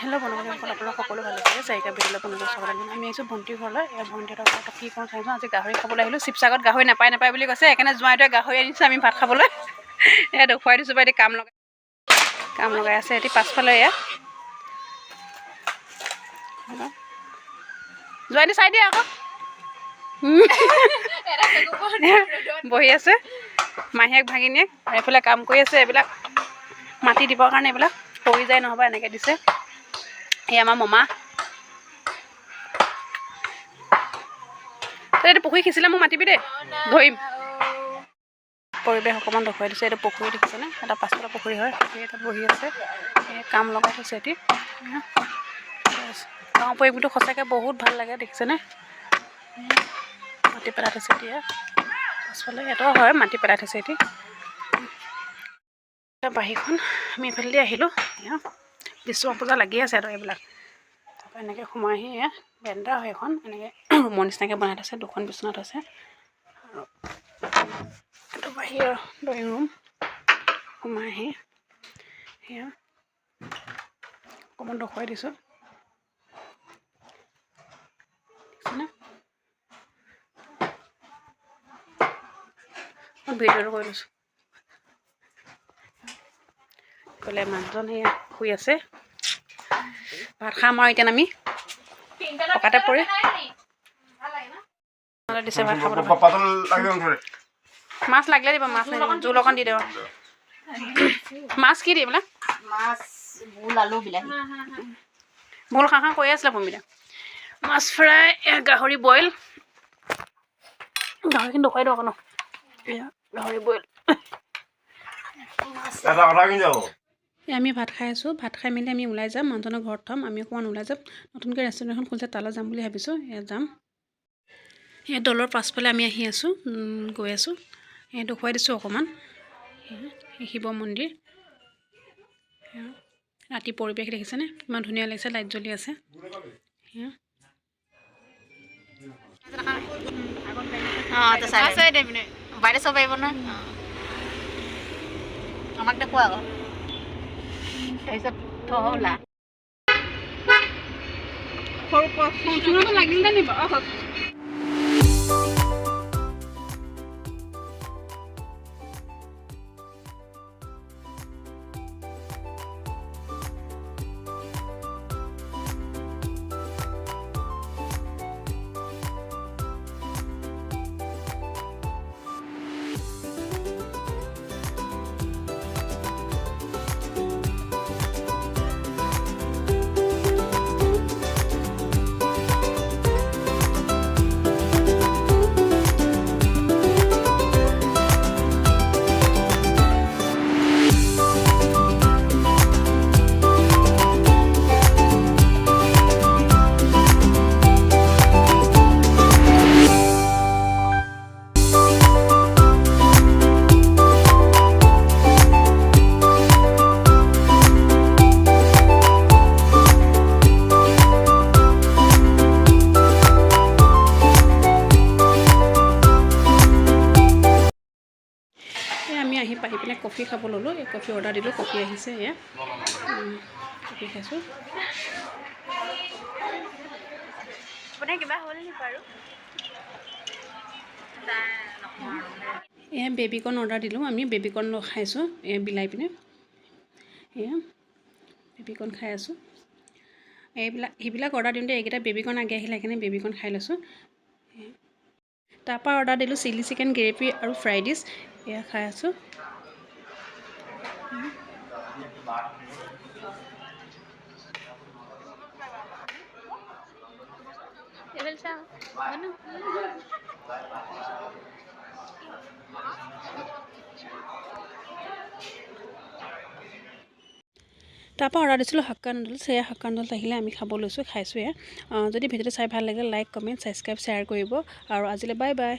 Hello' বন্ধুসকল, আপোনালোক সকলো ভালে থাকে। চাৰিটা ভিডিঅ'লৈ বন্ধু চাবলৈ আমি আহিছোঁ ভণ্টিৰ ঘৰলৈ। ভণ্টিহঁতৰ ঘৰত কি কৰোঁ চাইছোঁ। আজি গাহৰি খাবলৈ আহিলোঁ। শিৱসাগৰত গাহৰি নাপায় বুলি কৈছে, সেইকাৰণে জোঁৱাইটোৱে গাহৰি আনিছোঁ আমি ভাত খাবলৈ। এয়া দেখুৱাই দিছোঁ বাৰু, এতিয়া কাম লগাই আছে এটি পাছফালে। এয়া জোঁৱাইটো চাই দিয়া আকৌ। বহি আছে মাহীয়েক ভাগিনীয়েক, আৰু এইফালে কাম কৰি আছে। এইবিলাক মাটি দিবৰ কাৰণে এইবিলাক পৰি যায়, নহ'বা এনেকৈ দিছে। এই আমাৰ মমা। তই এইটো পুখুৰী সিঁচিলে মোক মাতিবি দেই, ধৰিম। পৰিৱেশ অকণমান দেখুৱাই দিছে। এইটো পুখুৰী দেখিছেনে? এটা পাছফালে পুখুৰী হয়, পুখুৰী এটাত বহি আছে। কাম লগাই থৈছে এটি। গাঁও পৰিৱেশটো সঁচাকৈ বহুত ভাল লাগে, দেখিছেনে? মাটি পেলাই থৈছে এতিয়া পাছফালে। এটাও হয় মাটি পেলাই থৈছে এটি। বাৰীখন আমি এইফালেদি আহিলোঁ। বিশ্বকৰ্মা পূজা লাগি আছে আৰু এইবিলাক। তাৰপৰা এনেকৈ সোমাই আহি এয়া বেণ্ডা হয় এখন, এনেকৈ ৰুমৰ নিচিনাকৈ বনাই থৈছে। দুখন বিচনা থৈছে আৰু এইটো বাহিৰৰ ড্ৰয়িং ৰুম। সোমাই আহি সেয়া অকণমান দেখুৱাই দিছোঁ, দেখিছেনে? মই ভিডিঅ'টো কৰি লৈছোঁ। ক'লে মানুহজন সেয়া শুই আছে। ভাত খাম আৰু এতিয়া আমি পকাতে পৰি দিছে ভাত খাবলৈ। মাছ লাগিলে দিব, মাছ জোল অকণ দি দিব। মাছ কি দি বোলে? মাছ, ভোল, আলু, বিলাহী। ভোল খাওঁ কৈ আছিলে ভূমিতা। মাছ ফ্ৰাই, গাহৰি বইল। গাহৰিখিনি দেখুৱাই দিওঁ আকৌ ন। এয়া গাহৰি বইল। আমি ভাত খাই আছোঁ। ভাত খাই মেলি আমি ওলাই যাম। মানুহজনৰ ঘৰত থ'ম, আমি অকণমান ওলাই যাম। নতুনকৈ ৰেষ্টুৰেণ্ট এখন খুলিছে, তালৈ যাম বুলি ভাবিছোঁ। এয়া যাম। এই দলৰ পাছফালে আমি আহি আছোঁ, গৈ আছোঁ। এই দেখুৱাই দিছোঁ অকণমান। শিৱ মন্দিৰ। ৰাতি পৰিৱেশ দেখিছেনে? ইমান ধুনীয়া লাগিছে, লাইট জ্বলি আছে। বাইদেউ চাব পাৰিব নহয়, আমাক দেখুৱা আকৌ। তাৰপিছত থলা সৰু লাগিলে নিব। আমি আহি পাই পিনে কফি খাব ল'লোঁ। এই কফি অৰ্ডাৰ দিলোঁ, কফি আহিছে। এয়া কফি খাইছোঁ। কিবা হ'ল নি বাৰু? এয়া বেবিকৰ্ণ অৰ্ডাৰ দিলোঁ। আমি বেবিকৰ্ণ খাইছোঁ, এয়া বিলাই পিনে। এয়া বেবিকৰ্ণ খাই আছোঁ। সেইবিলাক অৰ্ডাৰ দিওঁতে এইকেইটা বেবিকৰ্ণ আগে আহিলে, সেইকাৰণে বেবিকৰ্ণ খাই লৈছোঁ। তাৰপৰা অৰ্ডাৰ দিলোঁ চিলি চিকেন গ্ৰেভি আৰু ফ্ৰাইড ডিছ। এয়া খাই আছোঁ। তাৰপৰা অৰ্ডাৰ দিছিলোঁ হাক্কা নুডলছ। সেয়া হাক্কা নুডলছ আহিলে, আমি খাব লৈছোঁ, খাইছোঁ। যদি ভিডিঅ'টো চাই ভাল লাগিলে লাইক, কমেণ্ট, ছাবস্ক্ৰাইব, শ্বেয়াৰ কৰিব। আৰু আজিলৈ বাই বাই।